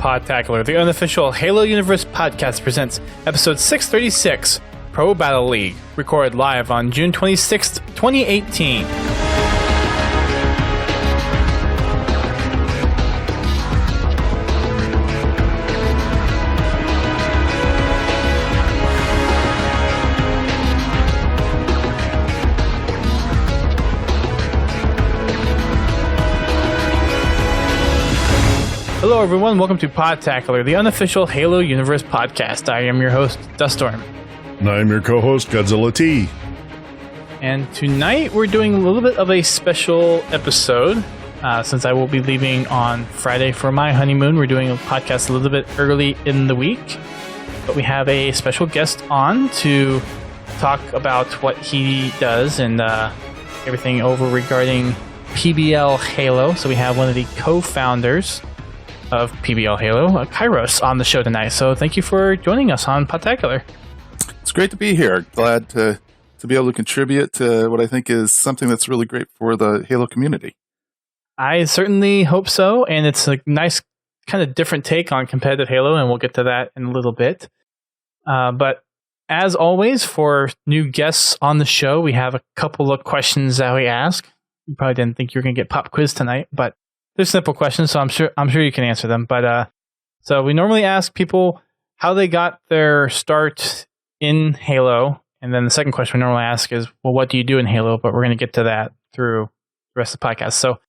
Podtacular, the unofficial Halo Universe podcast, presents episode 636, Pro Battle League, recorded live on June 26th, 2018. Hello everyone, welcome to Podtacular, the unofficial Halo Universe podcast. I am your host, Duststorm. And I'm your co-host, Godzilla T. And tonight we're doing a little bit of a special episode. Since I will be leaving on Friday for my honeymoon, we're doing a podcast a little bit early in the week. But we have a special guest on to talk about what he does and everything over regarding PBL Halo. So we have one of the co-founders of PBL Halo, Kairos, on the show tonight. So thank you for joining us on Podtacular. It's great to be here. Glad to be able to contribute to what I think is something that's really great for the Halo community. I certainly hope so, and it's a nice kind of different take on competitive Halo, and we'll get to that in a little bit. But as always, for new guests on the show, we have a couple of questions that we ask. You probably didn't think you were going to get pop quiz tonight, but they're simple questions, so I'm sure you can answer them. But so we normally ask people how they got their start in Halo, and then the second question we normally ask is, well, what do you do in Halo? But we're going to get to that through the rest of the podcast. So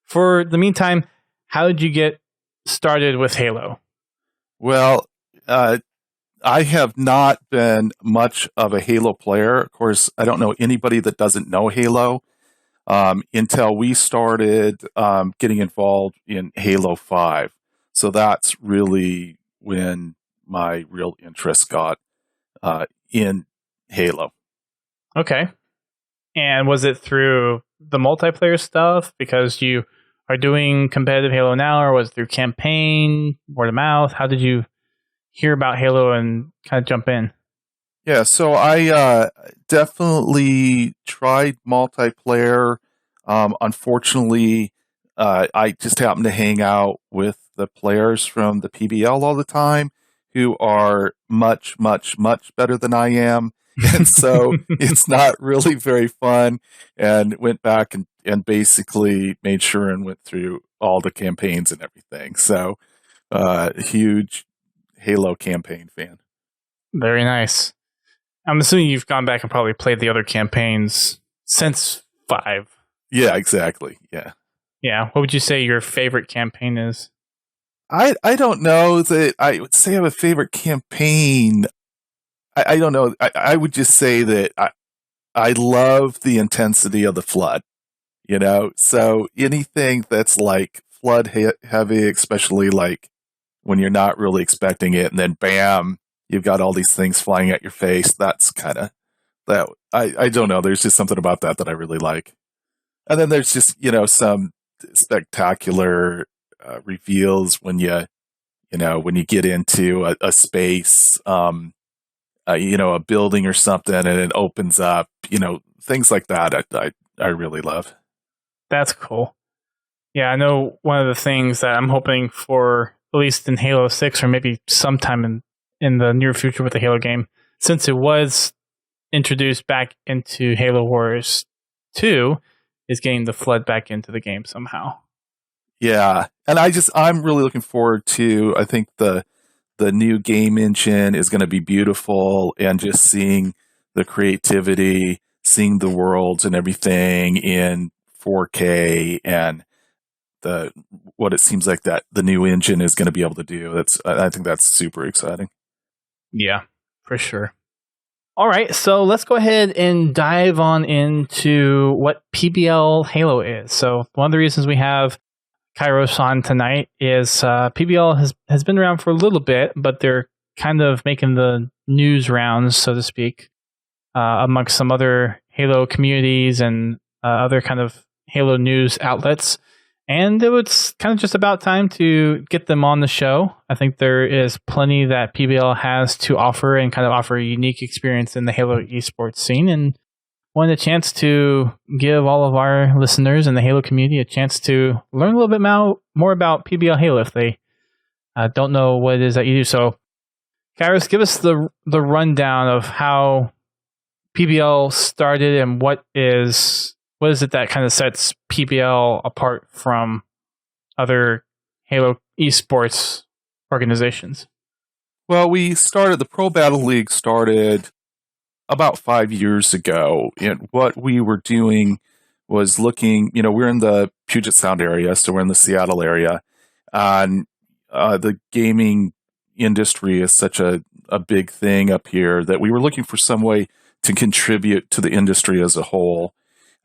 for the meantime, how did you get started with Halo? Well, I have not been much of a Halo player. Of course, I don't know anybody that doesn't know Halo. Until we started getting involved in Halo 5. So that's really when my real interest got in Halo. Okay. And was it through the multiplayer stuff because you are doing competitive Halo now, or was it through campaign, word of mouth? How did you hear about Halo and kind of jump in? Yeah, so I definitely tried multiplayer. Unfortunately, I just happen to hang out with the players from the PBL all the time who are much, much, much better than I am. And so it's not really very fun, and went back and basically made sure and went through all the campaigns and everything. So huge Halo campaign fan. Very nice. I'm assuming you've gone back and probably played the other campaigns since 5. Yeah, exactly. Yeah. Yeah. What would you say your favorite campaign is? I don't know that I would say I have a favorite campaign. I don't know. I would just say that I love the intensity of the Flood, you know? So anything that's like Flood heavy, especially like when you're not really expecting it, and then bam, you've got all these things flying at your face. That's kind of that. I don't know. There's just something about that I really like. And then there's just, some spectacular reveals when you get into a space, a building or something, and it opens up, things like that. I really love. That's cool. Yeah, I know one of the things that I'm hoping for, at least in Halo 6 or maybe sometime in the near future with the Halo game, since it was introduced back into Halo Wars 2, is getting the Flood back into the game somehow. Yeah, and I'm really looking forward to, I think the new game engine is going to be beautiful, and just seeing the creativity, seeing the worlds and everything in 4K, and what it seems like that the new engine is going to be able to do. I think that's super exciting. Yeah, for sure. All right, so let's go ahead and dive on into what PBL Halo is. So one of the reasons we have Kairos on tonight is PBL has been around for a little bit, but they're kind of making the news rounds, so to speak, amongst some other Halo communities and other kind of Halo news outlets. And it was kind of just about time to get them on the show. I think there is plenty that PBL has to offer and kind of offer a unique experience in the Halo esports scene. And wanted a chance to give all of our listeners in the Halo community a chance to learn a little bit more about PBL Halo if they don't know what it is that you do. So, Kairos, give us the rundown of how PBL started and what is it that kind of sets PBL apart from other Halo esports organizations? Well, the Pro Battle League started about 5 years ago. And what we were doing was looking, we're in the Puget Sound area, so we're in the Seattle area. And the gaming industry is such a big thing up here that we were looking for some way to contribute to the industry as a whole.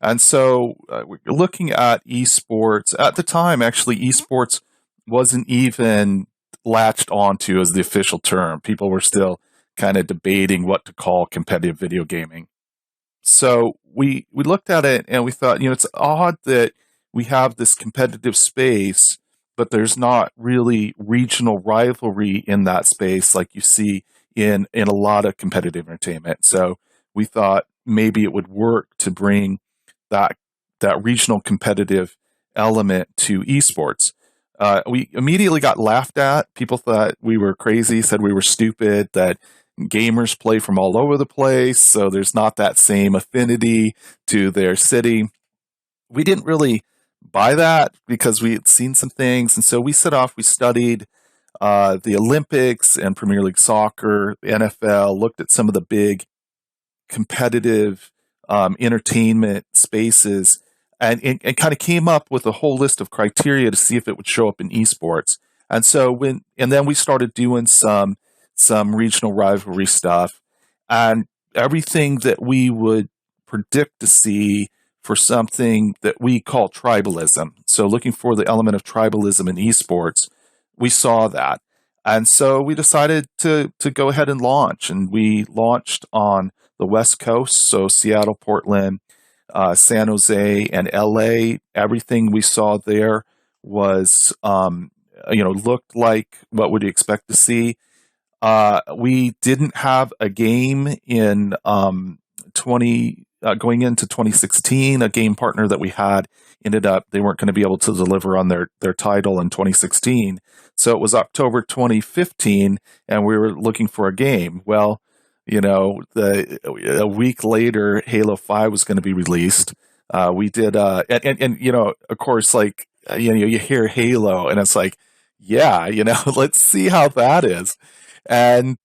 And so we're looking at esports. At the time, actually, esports wasn't even latched onto as the official term. People were still kind of debating what to call competitive video gaming. So we looked at it and we thought, it's odd that we have this competitive space, but there's not really regional rivalry in that space like you see in a lot of competitive entertainment. So we thought maybe it would work to bring that regional competitive element to esports. We immediately got laughed at. People thought we were crazy, said we were stupid, that gamers play from all over the place, so there's not that same affinity to their city. We didn't really buy that because we had seen some things, and so we set off, we studied the Olympics and Premier League Soccer, the NFL, looked at some of the big competitive entertainment spaces, and kind of came up with a whole list of criteria to see if it would show up in esports. And so then we started doing some regional rivalry stuff, and everything that we would predict to see for something that we call tribalism. So looking for the element of tribalism in esports, we saw that. And so we decided to go ahead and launch, and we launched on the West Coast, so Seattle, Portland, San Jose, and LA. Everything we saw there was, looked like what would you expect to see. We didn't have a game in going into 2016. A game partner that we had ended up, they weren't going to be able to deliver on their title in 2016. So it was October 2015, and we were looking for a game. Well, a week later, Halo 5 was going to be released. We did, of course, like, you hear Halo and it's like, yeah, let's see how that is. And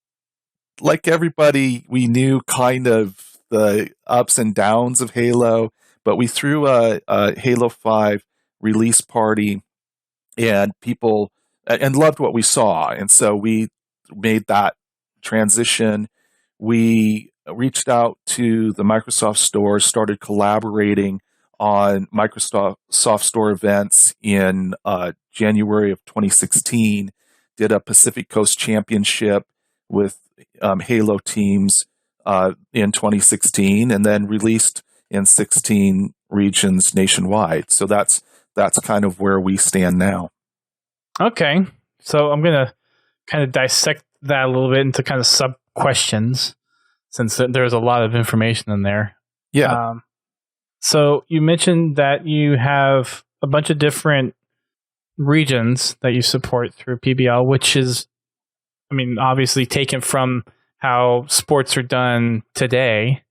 like everybody, we knew kind of the ups and downs of Halo, but we threw a Halo 5 release party, and people and loved what we saw. And so we made that transition. We reached out to the Microsoft Store, started collaborating on Microsoft Store events in January of 2016, did a Pacific Coast Championship with Halo teams in 2016, and then released in 16 regions nationwide. So that's kind of where we stand now. Okay. So I'm going to kind of dissect that a little bit into kind of sub-questions, since there's a lot of information in there. Yeah. So you mentioned that you have a bunch of different regions that you support through PBL, which is, obviously taken from how sports are done today,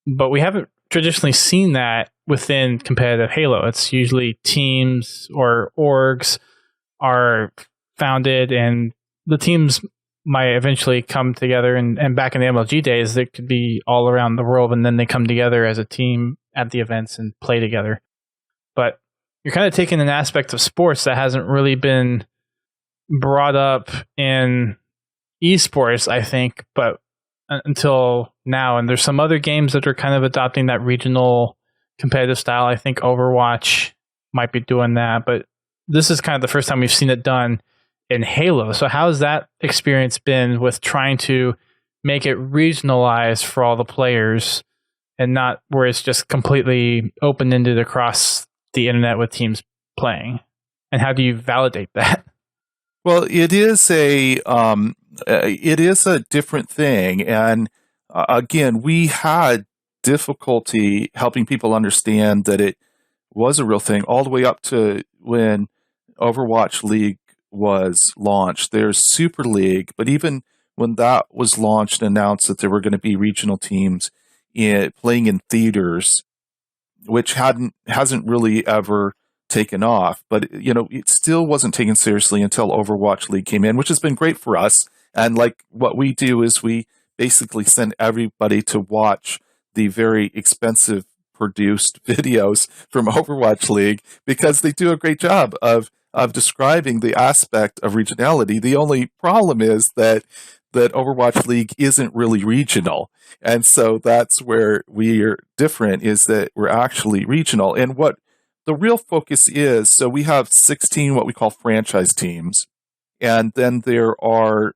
but we haven't traditionally seen that within competitive Halo. It's usually teams or orgs are founded, and the teams might eventually come together. And back in the MLG days, they could be all around the world, and then they come together as a team at the events and play together. But you're kind of taking an aspect of sports that hasn't really been brought up in esports, I think, but until now. And there's some other games that are kind of adopting that regional competitive style. I think Overwatch might be doing that, but this is kind of the first time we've seen it done in Halo. So how's that experience been with trying to make it regionalized for all the players and not where it's just completely open-ended across the internet with teams playing? And how do you validate that? Well, it is a different thing. And again, we had difficulty helping people understand that it was a real thing all the way up to when Overwatch League was launched, there's Super League, but even when that was launched and announced that there were going to be regional teams playing in theaters, which hasn't really ever taken off, but it still wasn't taken seriously until Overwatch League came in, which has been great for us. And like what we do is we basically send everybody to watch the very expensive produced videos from Overwatch League because they do a great job of describing the aspect of regionality. The only problem is that Overwatch League isn't really regional. And so that's where we are different, is that we're actually regional. And what the real focus is, so we have 16 what we call franchise teams. And then there are,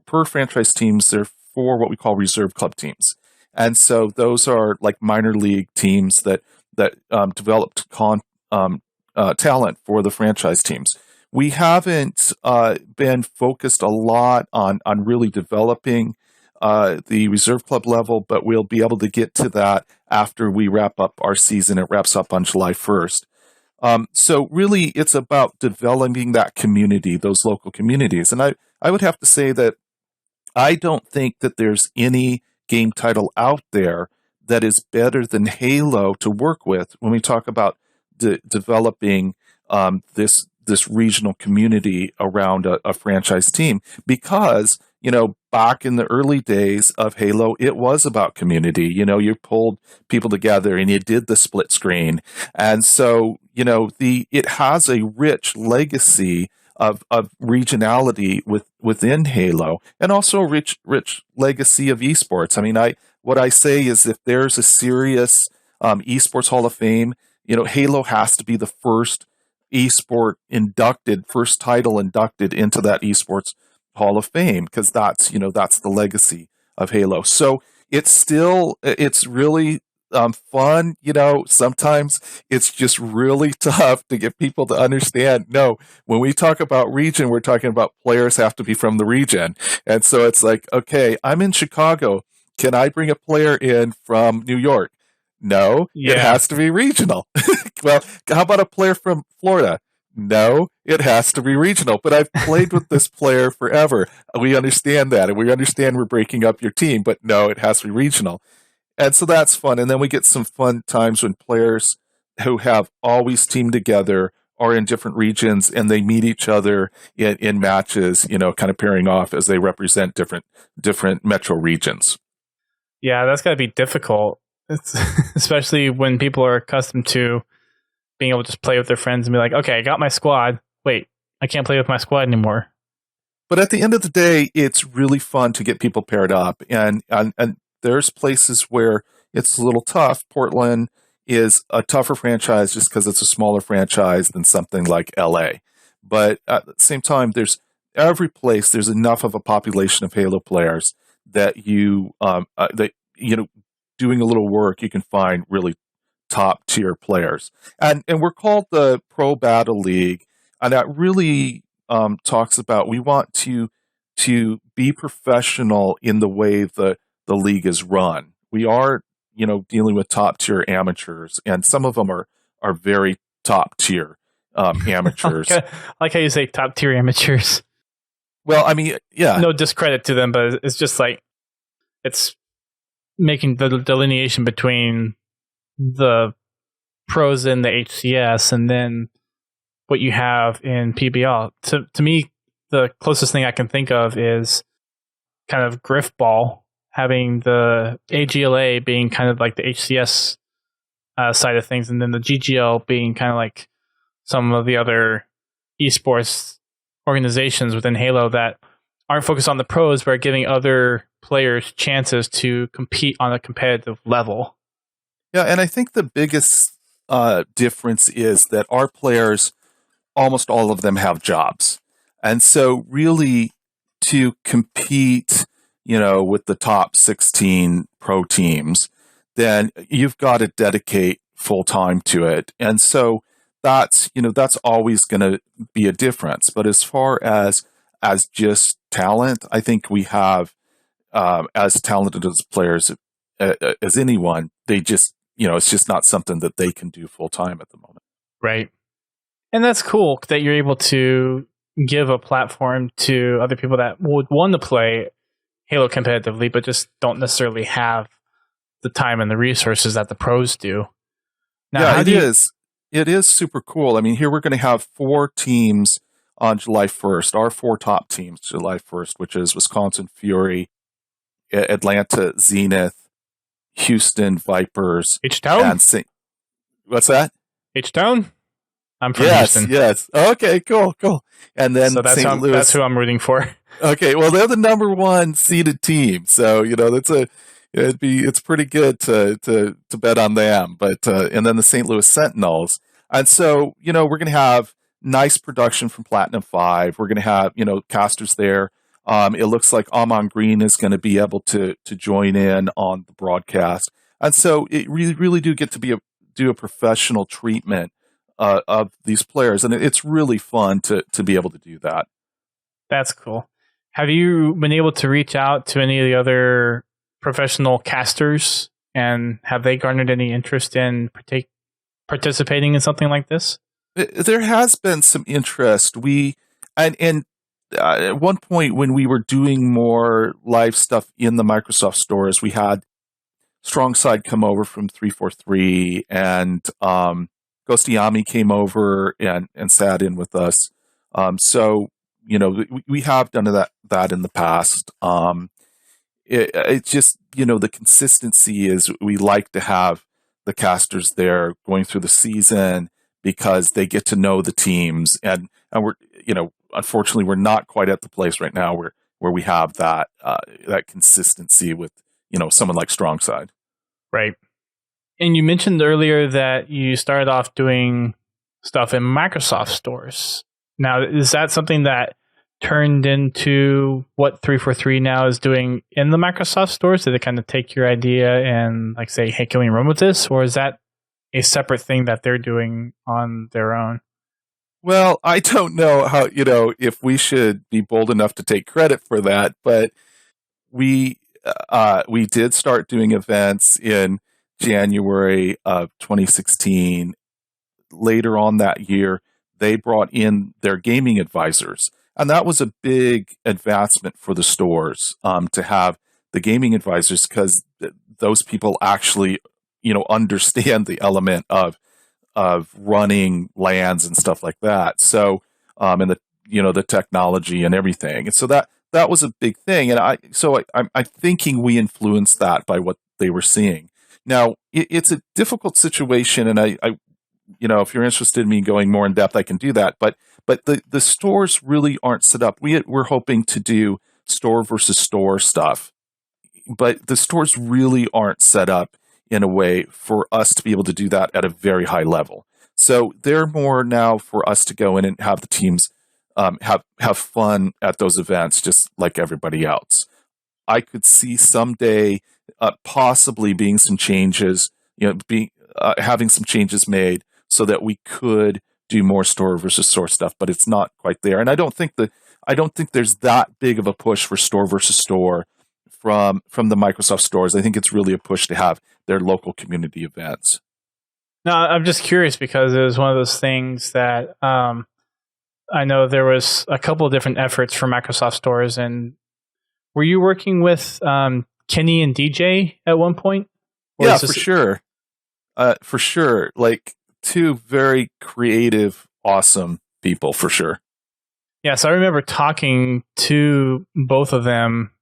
per franchise teams, there are 4 what we call reserve club teams. And so those are like minor league teams that developed talent for the franchise teams. We haven't been focused a lot on really developing the reserve club level, but we'll be able to get to that after we wrap up our season. It wraps up on July 1st. So really, it's about developing that community, those local communities. And I would have to say that I don't think that there's any game title out there that is better than Halo to work with when we talk about developing this regional community around a franchise team. Because, back in the early days of Halo, it was about community. You pulled people together and you did the split screen. And so, it has a rich legacy of regionality within Halo, and also a rich legacy of esports. I mean, what I say is, if there's a serious esports Hall of Fame, Halo has to be the first first title inducted into that esports Hall of Fame, because that's the legacy of Halo. So it's really fun. Sometimes it's just really tough to get people to understand. No, when we talk about region, we're talking about players have to be from the region. And so it's like, okay, I'm in Chicago. Can I bring a player in from New York? No, It has to be regional. Well, how about a player from Florida? No, it has to be regional. But I've played with this player forever. We understand that, and we understand we're breaking up your team, but no, it has to be regional. And so that's fun. And then we get some fun times when players who have always teamed together are in different regions and they meet each other in matches, kind of pairing off as they represent different metro regions. Yeah, that's got to be difficult. Especially when people are accustomed to being able to just play with their friends and be like, okay, I got my squad. Wait, I can't play with my squad anymore. But at the end of the day, it's really fun to get people paired up. And there's places where it's a little tough. Portland is a tougher franchise just because it's a smaller franchise than something like LA. But at the same time, there's enough of a population of Halo players that doing a little work, you can find really top tier players. And we're called the Pro Battle League. And that really talks about, we want to be professional in the way the league is run. We are, dealing with top tier amateurs, and some of them are very top tier amateurs. Like how you say top tier amateurs. Well, I mean, yeah. No discredit to them, but it's just like, it's making the delineation between the pros in the HCS and then what you have in PBL. To me, the closest thing I can think of is kind of Griffball, having the AGLA being kind of like the HCS side of things, and then the GGL being kind of like some of the other esports organizations within Halo that aren't focused on the pros, but are giving other players chances to compete on a competitive level. Yeah, and I think the biggest difference is that our players, almost all of them have jobs. And so really to compete, with the top 16 pro teams, then you've got to dedicate full time to it. And so that's always going to be a difference. But as far as just talent, I think we have as talented as players as anyone. They just, it's just not something that they can do full time at the moment. Right. And that's cool that you're able to give a platform to other people that would want to play Halo competitively, but just don't necessarily have the time and the resources that the pros do. Now, Yeah, it is. It is super cool. I mean, here we're going to have 4 teams on July 1st. Our 4 top teams, July 1st, which is Wisconsin Fury, Atlanta Zenith, Houston Vipers, H-Town? and what's that? H-Town? I'm from Houston. Yes. Okay, cool. And then so St. Louis. That's who I'm rooting for. Okay, well, they're the number 1 seeded team, so it's pretty good to bet on them. But and then the St. Louis Sentinels, and so we're going to have nice production from Platinum 5. We're going to have casters there. It looks like Amon Green is going to be able to join in on the broadcast, and so it really do get to do a professional treatment of these players, and it's really fun to be able to do that. That's cool. Have you been able to reach out to any of the other professional casters, and have they garnered any interest in participating in something like this? There has been some interest. At one point when we were doing more live stuff in the Microsoft stores, we had Strongside come over from 343, and Ghostiyami came over and sat in with us. So we have done that in the past. It's just the consistency is we like to have the casters there going through the season because they get to know the teams, and we're unfortunately we're not quite at the place right now where we have that consistency with someone like Strongside. Right. And you mentioned earlier that you started off doing stuff in Microsoft stores. Now, is that something that turned into what 343 now is doing in the Microsoft stores? Did it kind of take your idea and say, hey, can we run with this? Or is that a separate thing that they're doing on their own? Well, I don't know how, if we should be bold enough to take credit for that, but we did start doing events in January of 2016. Later on that year, they brought in their gaming advisors. And that was a big advancement for the stores to have the gaming advisors, because those people actually, understand the element of running LANs and stuff like that. So, and the technology and everything. And so that was a big thing. And I'm thinking we influenced that by what they were seeing. Now, it's a difficult situation, and I if you're interested in me going more in depth, I can do that. But the stores really aren't set up. We're hoping to do store versus store stuff, but the stores really aren't set up in a way for us to be able to do that at a very high level. So they're more now for us to go in and have the teams have fun at those events, just like everybody else. I could see someday possibly being some changes, having some changes made so that we could do more store versus store stuff, but it's not quite there. And I don't think there's that big of a push for store versus store from the Microsoft stores. I think it's really a push to have their local community events. No, I'm just curious because it was one of those things that I know there was a couple of different efforts for Microsoft stores. And were you working with Kenny and DJ at one point? Yeah, for sure. For sure. Like 2 very creative, awesome people, for sure. Yeah, so I remember talking to both of them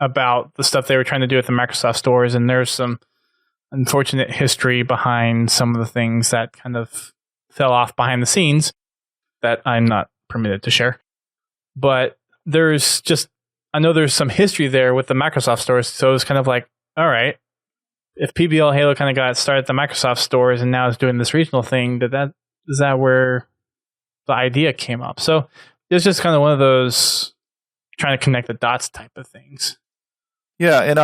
about the stuff they were trying to do at the Microsoft stores, and there's some unfortunate history behind some of the things that kind of fell off behind the scenes that I'm not permitted to share. But I know there's some history there with the Microsoft stores, so it was kind of like, all right, if PBL Halo kind of got started at the Microsoft stores and now is doing this regional thing, is that where the idea came up? So it's just kind of one of those trying to connect the dots type of things. Yeah, and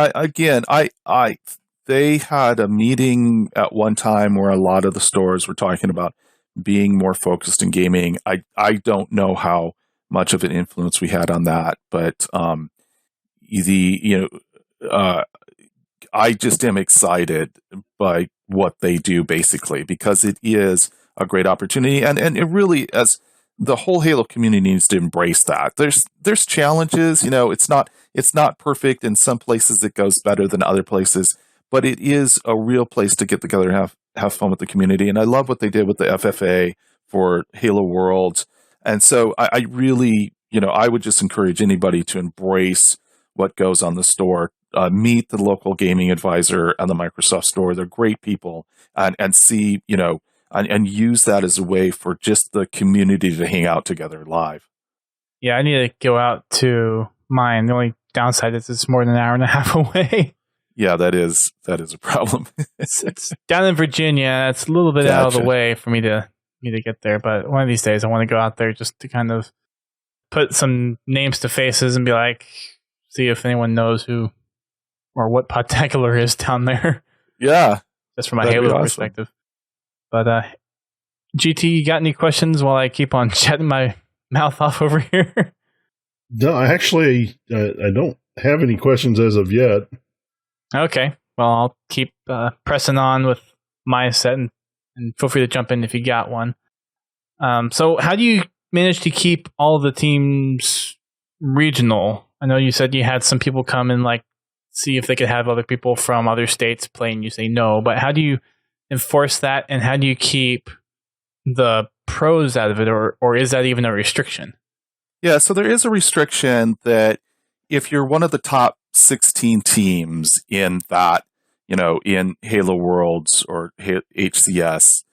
they had a meeting at one time where a lot of the stores were talking about being more focused in gaming. I don't know how much of an influence we had on that, but I just am excited by what they do, basically, because it is a great opportunity, and it really, as the whole Halo community needs to embrace that. There's challenges, it's not perfect. In some places it goes better than other places, but it is a real place to get together and have fun with the community. And I love what they did with the FFA for Halo Worlds. And so I really, I would just encourage anybody to embrace what goes on the store. Meet the local gaming advisor and the Microsoft store. They're great people, and see, and use that as a way for just the community to hang out together live. Yeah, I need to go out to mine. The only downside is it's more than an hour and a half away. Yeah, that is a problem. it's down in Virginia. It's a little bit out of the way for me to get there, but one of these days I want to go out there just to kind of put some names to faces and be like, see if anyone knows who or what Podtacular is down there. Yeah. Just from a Halo perspective. But GT, you got any questions while I keep on chatting my mouth off over here? No, actually, I don't have any questions as of yet. Okay. Well, I'll keep pressing on with my set, and feel free to jump in if you got one. So how do you manage to keep all the teams regional? I know you said you had some people come and see if they could have other people from other states play, and you say no, but how do you enforce that, and how do you keep the pros out of it, or is that even a restriction? Yeah, so there is a restriction that if you're one of the top 16 teams in that, in Halo Worlds or HCS,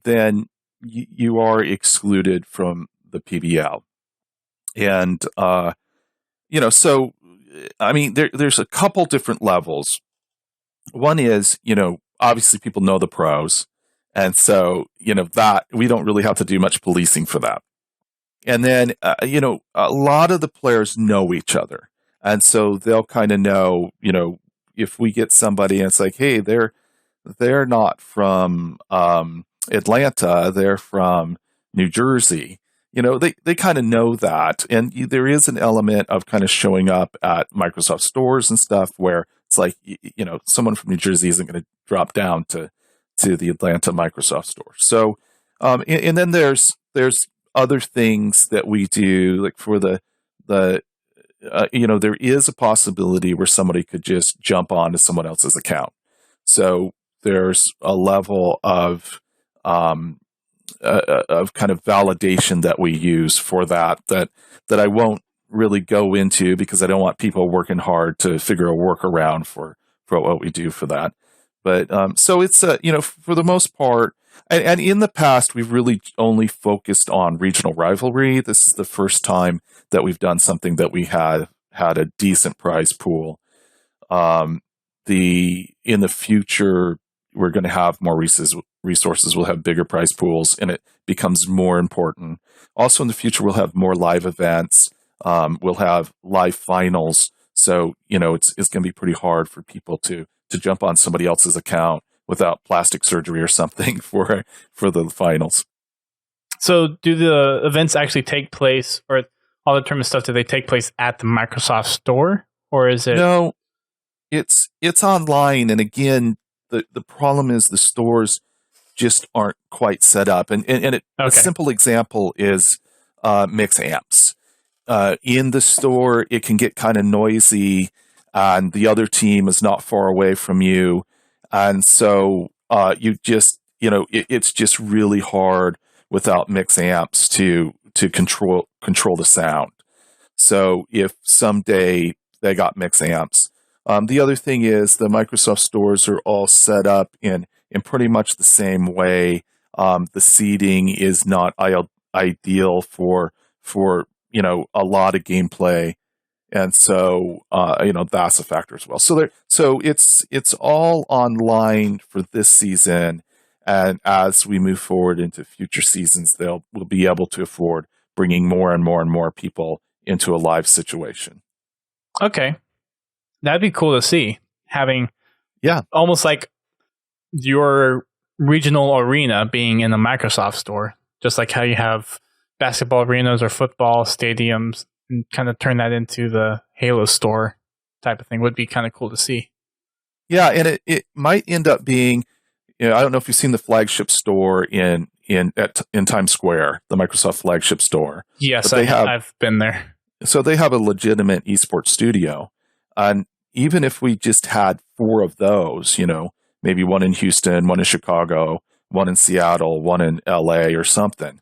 then you are excluded from the PBL. And, so, I mean, there's a couple different levels. One is, obviously people know the pros. And so, that we don't really have to do much policing for that. And then, a lot of the players know each other. And so they'll kind of know, if we get somebody and it's like, hey, they're not from Atlanta, they're from New Jersey. They kind of know that. And there is an element of kind of showing up at Microsoft stores and stuff where it's like, someone from New Jersey isn't going to drop down to the Atlanta Microsoft store. So, and then there's other things that we do, like for the there is a possibility where somebody could just jump onto someone else's account. So there's a level of kind of validation that we use for that I won't really go into because I don't want people working hard to figure a workaround for what we do for that. But so it's for the most part, and in the past we've really only focused on regional rivalry. This is the first time that we've done something that we had a decent prize pool. In the future we're going to have more resources. We'll have bigger prize pools, and it becomes more important. Also, in the future, we'll have more live events. We'll have live finals. So, it's going to be pretty hard for people to jump on somebody else's account without plastic surgery or something for the finals. So, do the events actually take place, or all the tournament stuff, do they take place at the Microsoft store, or is it? No, it's online, and again, the problem is the stores just aren't quite set up. And a simple example is mix amps. In the store, it can get kind of noisy, and the other team is not far away from you. And so you just, it's just really hard without mix amps to control the sound. So if someday they got mix amps. The other thing is the Microsoft stores are all set up in pretty much the same way. The seating is not ideal for a lot of gameplay, and so that's a factor as well. So it's all online for this season, and as we move forward into future seasons, we'll be able to afford bringing more and more and more people into a live situation. Okay. That'd be cool to see, having almost like your regional arena being in the Microsoft store, just like how you have basketball arenas or football stadiums, and kind of turn that into the Halo store type of thing would be kind of cool to see. Yeah, and it might end up being, I don't know if you've seen the flagship store in Times Square, the Microsoft flagship store. Yes, I've been there. So they have a legitimate esports studio. And even if we just had 4 of those, maybe one in Houston, one in Chicago, one in Seattle, one in LA or something,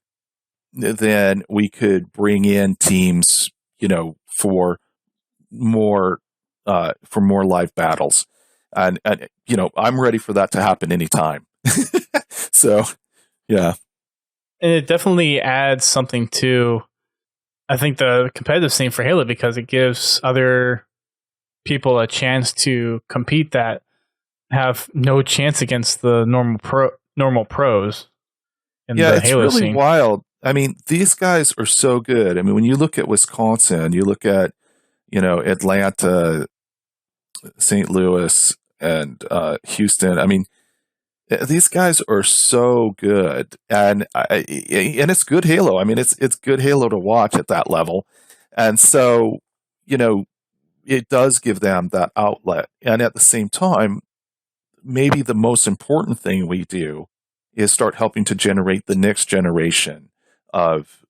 then we could bring in teams, for more live battles. And I'm ready for that to happen anytime. So, yeah. And it definitely adds something to, I think, the competitive scene for Halo, because it gives other people a chance to compete that have no chance against the normal pros in the Halo it's really scene. Wild. I mean, these guys are so good. I mean, when you look at Wisconsin, you look at, Atlanta, St. Louis, and Houston. I mean, these guys are so good, and it's good Halo. I mean, it's good Halo to watch at that level, and so it does give them that outlet. And at the same time, maybe the most important thing we do is start helping to generate the next generation of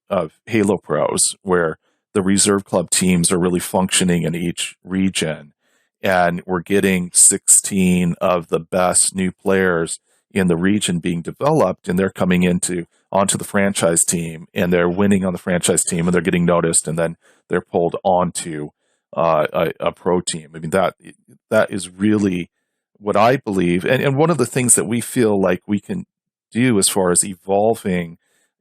Halo pros, where the reserve club teams are really functioning in each region, and we're getting 16 of the best new players in the region being developed, and they're coming onto the franchise team, and they're winning on the franchise team, and they're getting noticed, and then they're pulled onto a pro team. I mean, that is really what I believe, and one of the things that we feel like we can do as far as evolving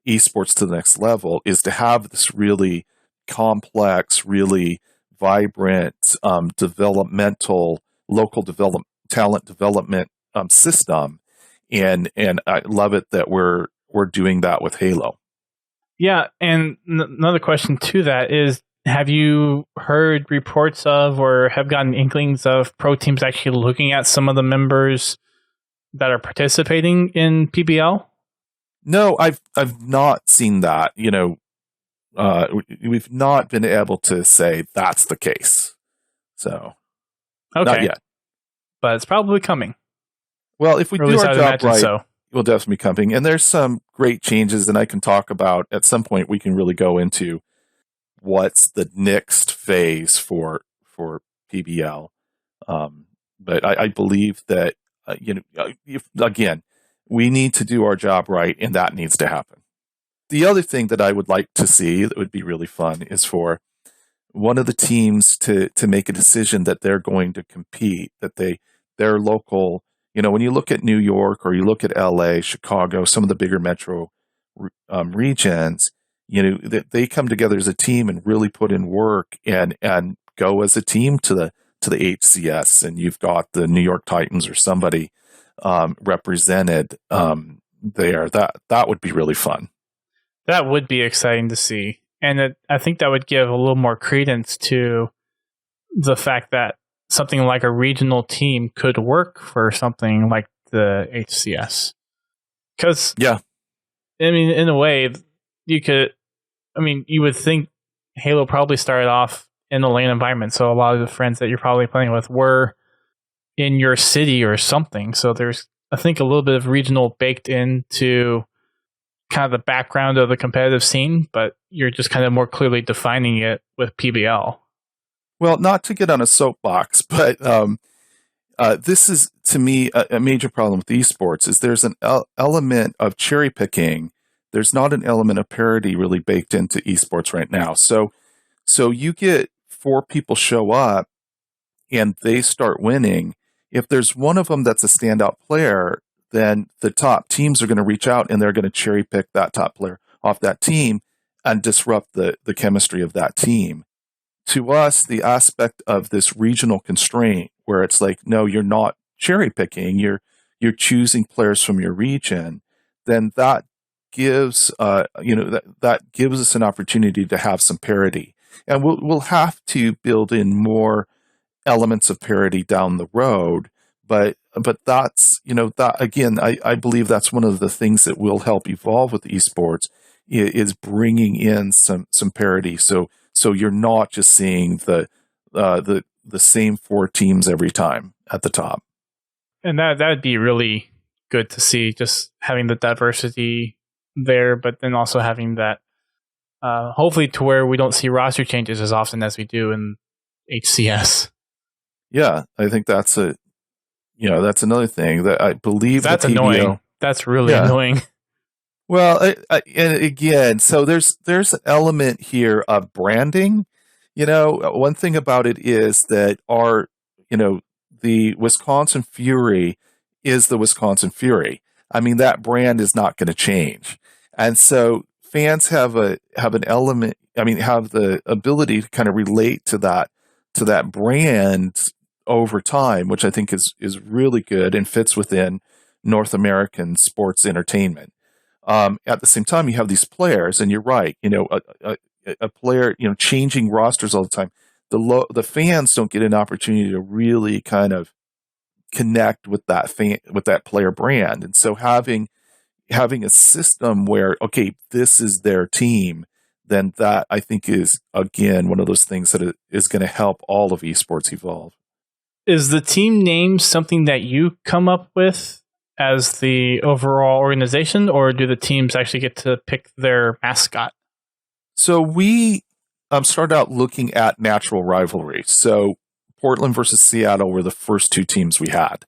esports to the next level is to have this really complex, really vibrant, developmental, local talent development system, and I love it that we're doing that with Halo. Yeah, and another question to that is, have you heard reports of, or have gotten inklings of, pro teams actually looking at some of the members that are participating in PBL? No, I've not seen that. We've not been able to say that's the case. So, okay. Not yet. But it's probably coming. Well, if we do our job right, so. We'll definitely be coming. And there's some great changes, and I can talk about, at some point, we can really go into what's the next phase for PBL. But I believe that, again, we need to do our job right, and that needs to happen. The other thing that I would like to see that would be really fun is for one of the teams to make a decision that they're going to compete, that their local, when you look at New York or you look at LA, Chicago, some of the bigger metro regions, that they come together as a team and really put in work and go as a team to the HCS, and you've got the New York Titans or somebody represented there. That would be really fun. That would be exciting to see. And I think that would give a little more credence to the fact that something like a regional team could work for something like the HCS. Because, yeah, I mean, in a way, you would think Halo probably started off in a LAN environment. So a lot of the friends that you're probably playing with were in your city or something. So there's, I think, a little bit of regional baked into kind of the background of the competitive scene, but you're just kind of more clearly defining it with PBL. Well, not to get on a soapbox, but this is, to me, a major problem with esports is there's an element of cherry picking. There's not an element of parity really baked into esports right now. So you get 4 people show up and they start winning. If there's one of them that's a standout player, then the top teams are going to reach out and they're going to cherry pick that top player off that team and disrupt the chemistry of that team. To us, the aspect of this regional constraint where it's like, no, you're not cherry picking, you're choosing players from your region, then that gives that gives us an opportunity to have some parity. And we'll have to build in more elements of parity down the road. But that's, that again, I believe that's one of the things that will help evolve with esports is bringing in some parity. So you're not just seeing the same 4 teams every time at the top. And that'd be really good to see, just having the diversity there, but then also having that hopefully to where we don't see roster changes as often as we do in HCS. Yeah, I think that's that's another thing that I believe that's the PBO, annoying. That's really annoying. Well, and again, so there's an element here of branding. One thing about it is that the Wisconsin Fury is the Wisconsin Fury. I mean, that brand is not going to change. And so fans have an element, have the ability to kind of relate to that brand over time, which I think is really good and fits within North American sports entertainment. At the same time, you have these players, and you're right. A player, changing rosters all the time. The fans don't get an opportunity to really kind of connect with that player brand, and so having a system where, okay, this is their team, then that I think is again one of those things that is going to help all of esports evolve. Is the team name something that you come up with as the overall organization, or do the teams actually get to pick their mascot? So we started out looking at natural rivalry. So Portland versus Seattle were the first two teams we had.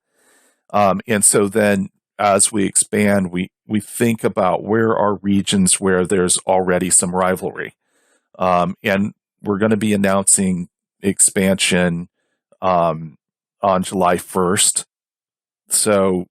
And so then as we expand, we think about where are regions where there's already some rivalry. And we're going to be announcing expansion on July 1st. So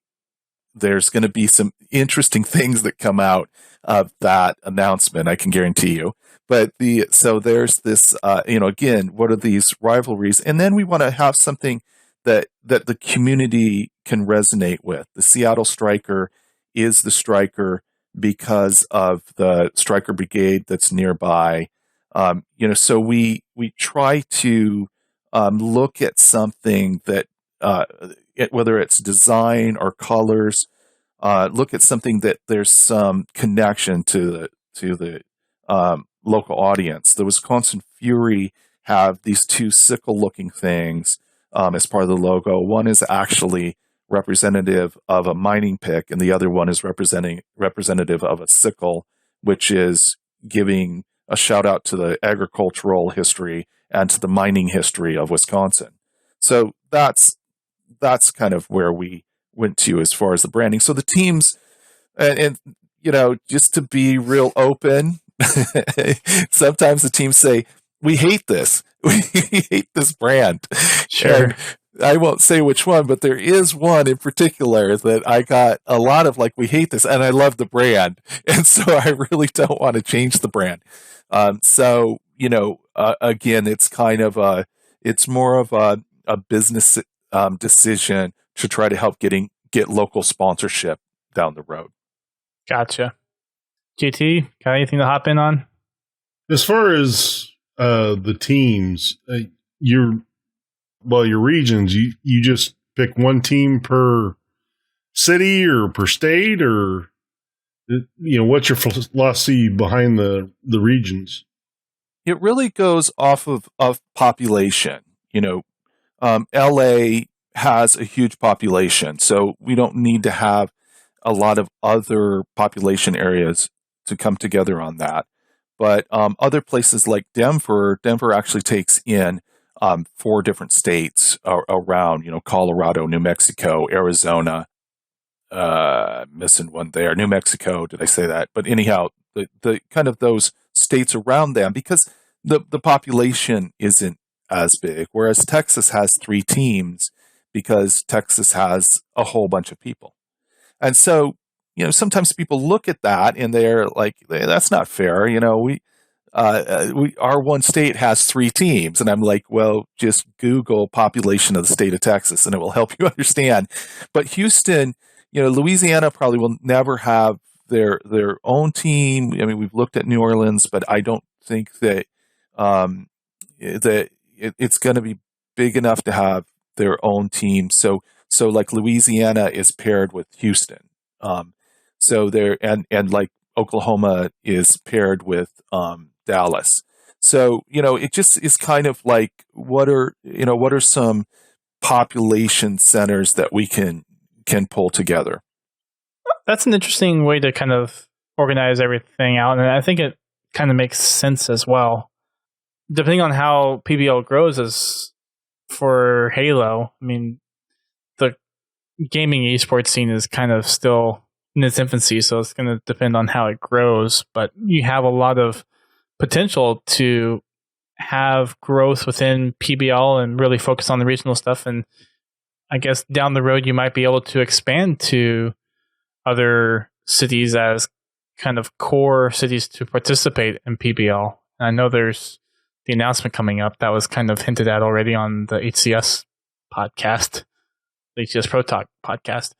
there's going to be some interesting things that come out of that announcement, I can guarantee you. But so there's this, again, what are these rivalries? And then we want to have something that the community can resonate with. The Seattle Striker is the Striker because of the Striker Brigade that's nearby. So we try to look at something that, whether it's design or colors, look at something that there's some connection to the local audience. The Wisconsin Fury have these two sickle-looking things as part of the logo. One is actually representative of a mining pick, and the other one is representative of a sickle, which is giving a shout out to the agricultural history and to the mining history of Wisconsin. So that's kind of where we went to as far as the branding. So the teams, and just to be real open, sometimes the teams say, we hate this. We hate this brand. Sure. And I won't say which one, but there is one in particular that I got a lot of we hate this, and I love the brand. And so I really don't want to change the brand. Again, it's kind of it's more of a business decision to try to help get local sponsorship down the road. Gotcha. JT, got anything to hop in on? As far as the teams, your regions, you just pick one team per city or per state, or what's your philosophy behind the regions? It really goes off of population. LA has a huge population, so we don't need to have a lot of other population areas to come together on that. But other places like Denver actually takes in 4 different states around, Colorado, New Mexico, Arizona, missing one there, New Mexico, did I say that? But anyhow, the kind of those states around them, because the population isn't as big, whereas Texas has 3 teams because Texas has a whole bunch of people. And so, sometimes people look at that and they're like, that's not fair. Our one state has 3 teams. And I'm like, well, just Google population of the state of Texas and it will help you understand. But Houston, Louisiana probably will never have their own team. I mean, we've looked at New Orleans, but I don't think that it's going to be big enough to have their own team. So like Louisiana is paired with Houston. So there, and like Oklahoma is paired with Dallas. So, it just is kind of like, what are some population centers that we can pull together? That's an interesting way to kind of organize everything out, and I think it kind of makes sense as well. Depending on how PBL grows as for Halo, I mean, the gaming esports scene is kind of still in its infancy, so it's going to depend on how it grows. But you have a lot of potential to have growth within PBL and really focus on the regional stuff. And I guess down the road, you might be able to expand to other cities as kind of core cities to participate in PBL. And I know there's the announcement coming up that was kind of hinted at already on the HCS podcast, the HCS Pro Talk podcast.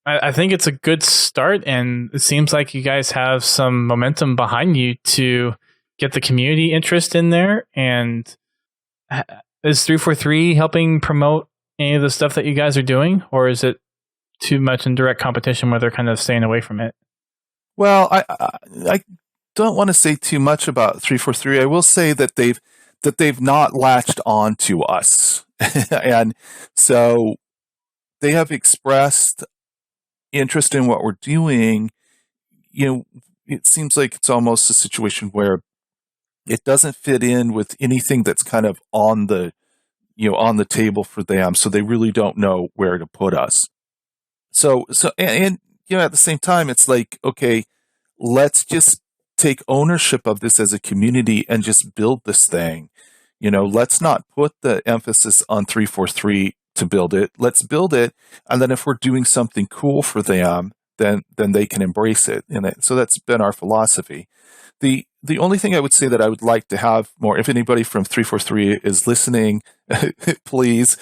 I think it's a good start, and it seems like you guys have some momentum behind you to get the community interest in there. And is 343 helping promote any of the stuff that you guys are doing, or is it too much in direct competition where they're kind of staying away from it? Well, I don't want to say too much about 343. I will say that they've not latched on to us, and so they have expressed interest in what we're doing. It seems like it's almost a situation where it doesn't fit in with anything that's kind of on the table for them. So they really don't know where to put us. So at the same time, it's like, okay, let's just take ownership of this as a community and just build this thing. Let's not put the emphasis on 343 to build it. Let's build it, and then if we're doing something cool for them, then they can embrace it. So that's been our philosophy. The only thing I would say that I would like to have more, if anybody from 343 is listening, please,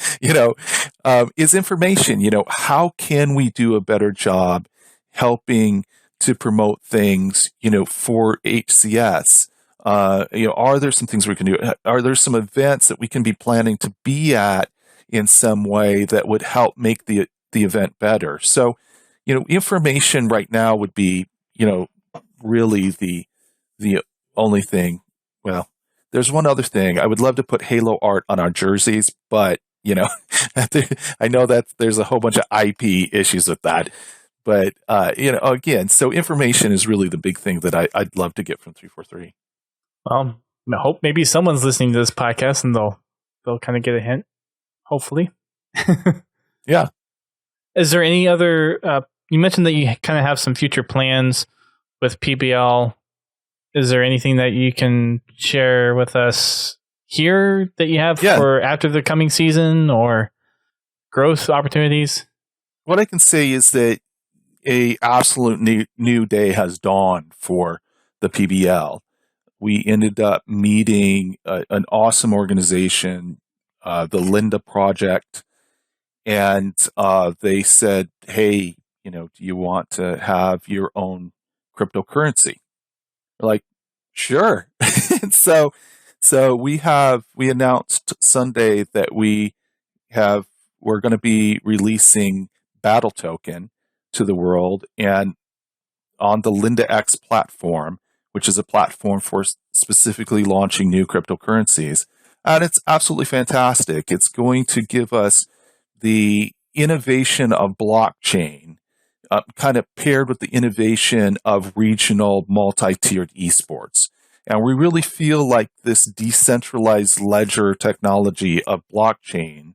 is information. How can we do a better job helping to promote things, for HCS? Are there some things we can do? Are there some events that we can be planning to be at in some way that would help make the event better? So, information right now would be, really the only thing. Well, there's one other thing. I would love to put Halo art on our jerseys, but, I know that there's a whole bunch of IP issues with that. But, again, so information is really the big thing that I'd love to get from 343. Well, I hope maybe someone's listening to this podcast and they'll kind of get a hint, hopefully. Yeah. Is there any other, you mentioned that you kind of have some future plans with PBL. Is there anything that you can share with us here that you have for after the coming season or growth opportunities? What I can say is that a absolute new day has dawned for the PBL. We ended up meeting an awesome organization, the Linda Project, and they said, "Hey, do you want to have your own cryptocurrency?" We're like, "Sure." And so we announced Sunday that we're going to be releasing Battle Token to the world, and on the Linda X platform, which is a platform for specifically launching new cryptocurrencies. And it's absolutely fantastic. It's going to give us the innovation of blockchain, kind of paired with the innovation of regional multi-tiered esports. And we really feel like this decentralized ledger technology of blockchain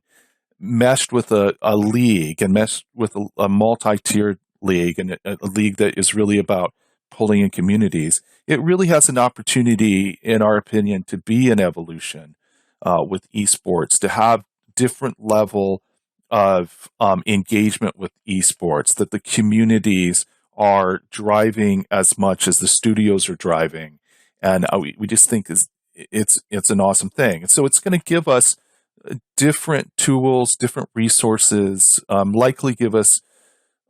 meshed with a league and meshed with a multi-tiered league, and a league that is really about pulling in communities. It really has an opportunity, in our opinion, to be an evolution with esports, to have different level of engagement with esports, that the communities are driving as much as the studios are driving. And we just think it's an awesome thing. And so it's going to give us different tools, different resources, likely give us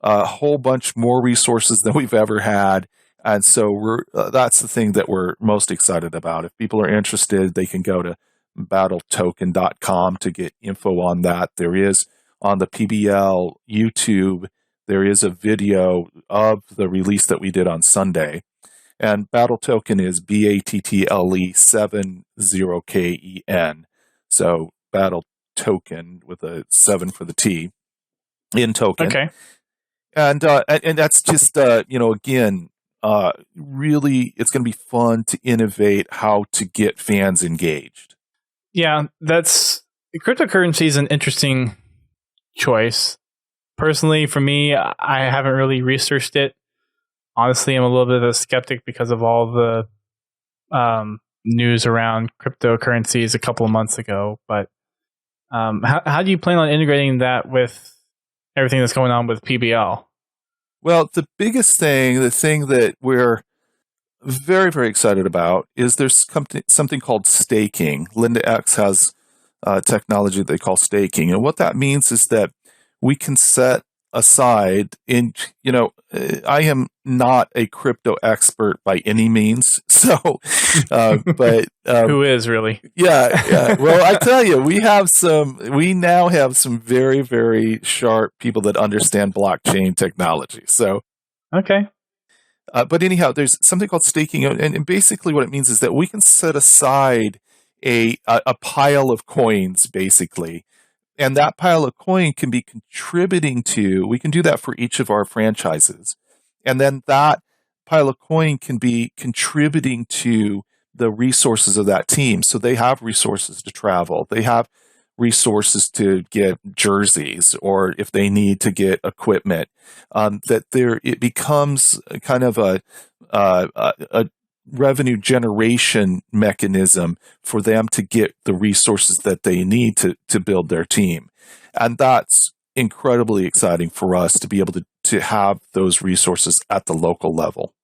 a whole bunch more resources than we've ever had. And so that's the thing that we're most excited about. If people are interested, they can go to battletoken.com to get info on that. There is on the PBL YouTube, there is a video of the release that we did on Sunday. And Battle Token is BATTLE70KEN. So Battle Token with a 7 for the T in token. Okay. And that's just again, really, it's going to be fun to innovate how to get fans engaged. Yeah, cryptocurrency is an interesting choice. Personally, for me, I haven't really researched it. Honestly, I'm a little bit of a skeptic because of all the news around cryptocurrencies a couple of months ago. But how do you plan on integrating that with everything that's going on with PBL? Well, the biggest thing, the thing that we're very, very excited about is there's something called staking. Linda X has technology they call staking. And what that means is that we can set aside I am not a crypto expert by any means. So, but who is really? Yeah. Well, I tell you, we now have some very, very sharp people that understand blockchain technology. So, okay. But anyhow, there's something called staking, and basically what it means is that we can set aside a pile of coins, basically, and that pile of coin can be contributing to. We can do that for each of our franchises, and then that pile of coin can be contributing to the resources of that team. So they have resources to travel. They have resources to get jerseys, or if they need to get equipment, it becomes kind of a revenue generation mechanism for them to get the resources that they need to build their team. And that's incredibly exciting for us to be able to have those resources at the local level.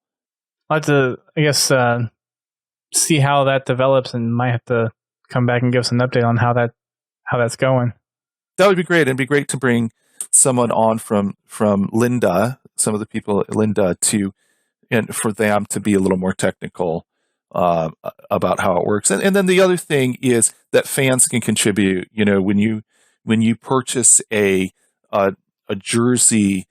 I'll have to, I guess, see how that develops, and might have to come back and give us an update on how that's going. That would be great. It'd be great to bring someone on from Linda, some of the people at Linda, and for them to be a little more technical about how it works. And then the other thing is that fans can contribute. When you purchase a jersey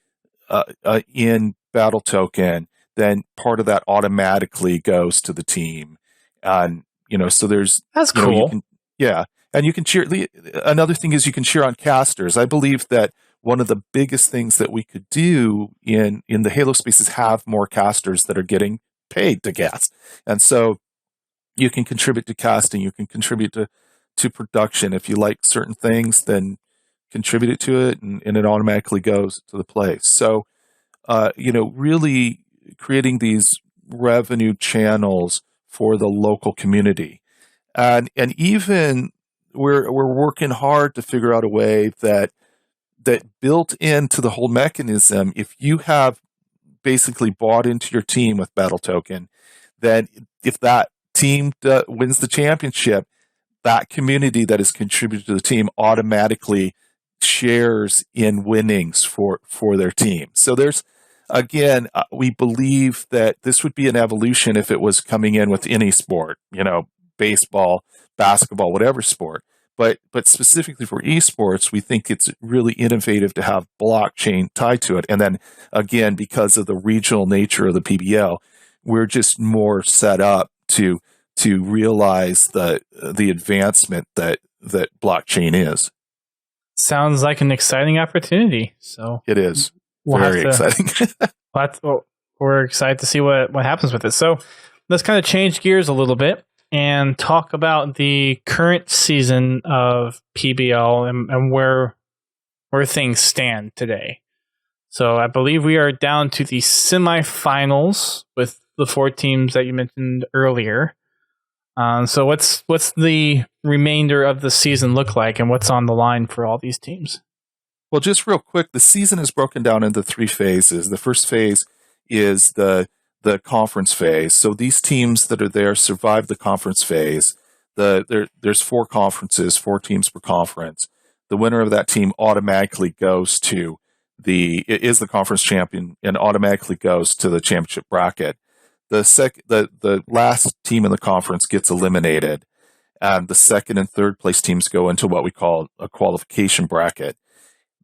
in Battle Token, then part of that automatically goes to the team. And so that's cool. And you can cheer. Another thing is you can cheer on casters. I believe that one of the biggest things that we could do in the Halo space is have more casters that are getting paid to cast. And so you can contribute to casting. You can contribute to production. If you like certain things, then contribute it to it, and it automatically goes to the place. So, really creating these revenue channels for the local community. And even we're working hard to figure out a way that built into the whole mechanism, if you have basically bought into your team with Battle Token, then if that team wins the championship, that community that has contributed to the team automatically shares in winnings for their team. So there's, again, we believe that this would be an evolution if it was coming in with any sport, baseball, basketball, whatever sport. But specifically for esports, we think it's really innovative to have blockchain tied to it. And then again, because of the regional nature of the PBL, we're just more set up to realize the advancement that blockchain is. Sounds like an exciting opportunity. So it is very exciting. We're excited to see what happens with it. So let's kind of change gears a little bit and talk about the current season of PBL and where things stand today. So I believe we are down to the semifinals with the 4 teams that you mentioned earlier. So what's the remainder of the season look like, and what's on the line for all these teams? Well, just real quick, the season is broken down into 3 phases. The first phase is the conference phase. So these teams that are there survive the conference phase. There's 4 conferences, 4 teams per conference. The winner of that team automatically goes to is the conference champion and automatically goes to the championship bracket. The last team in the conference gets eliminated, and the second and third place teams go into what we call a qualification bracket.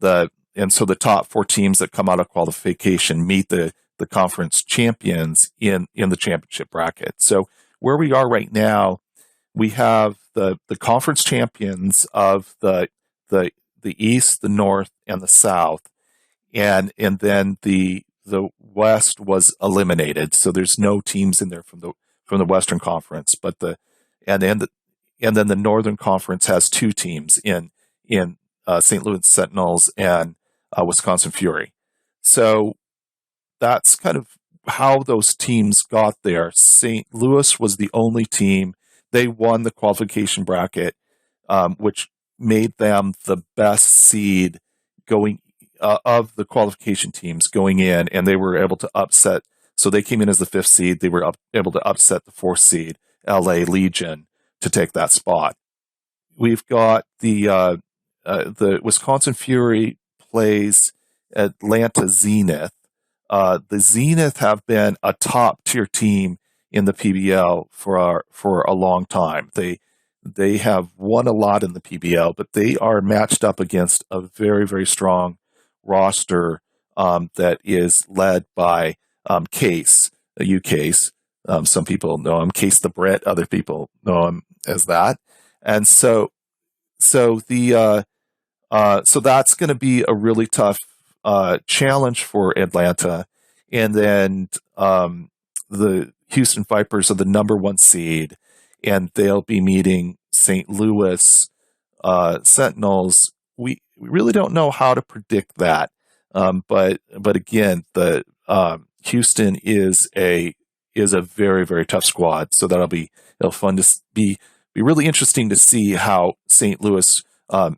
And so the top 4 teams that come out of qualification meet the conference champions in the championship bracket. So where we are right now, we have the conference champions of the East, the North, and the South. and then the West was eliminated. So there's no teams in there from the Western Conference, but and then the Northern Conference has two teams in St. Louis Sentinels and Wisconsin Fury. So that's kind of how those teams got there. St. Louis was the only team. They won the qualification bracket, which made them the best seed going of the qualification teams going in, and they were able to upset. So they came in as the 5th seed. They were able to upset the 4th seed, LA Legion, to take that spot. We've got the Wisconsin Fury plays Atlanta Zenith. The Zenith have been a top tier team in the PBL for a long time. They have won a lot in the PBL, but they are matched up against a very, very strong roster that is led by Case, Case. Some people know him, Case the Brit. Other people know him as that. And so that's going to be a really tough challenge for Atlanta. And then the Houston Vipers are the number 1 seed, and they'll be meeting St. Louis Sentinels. We really don't know how to predict that, but again, the Houston is a very, very tough squad. So it'll fun to be really interesting to see how St. Louis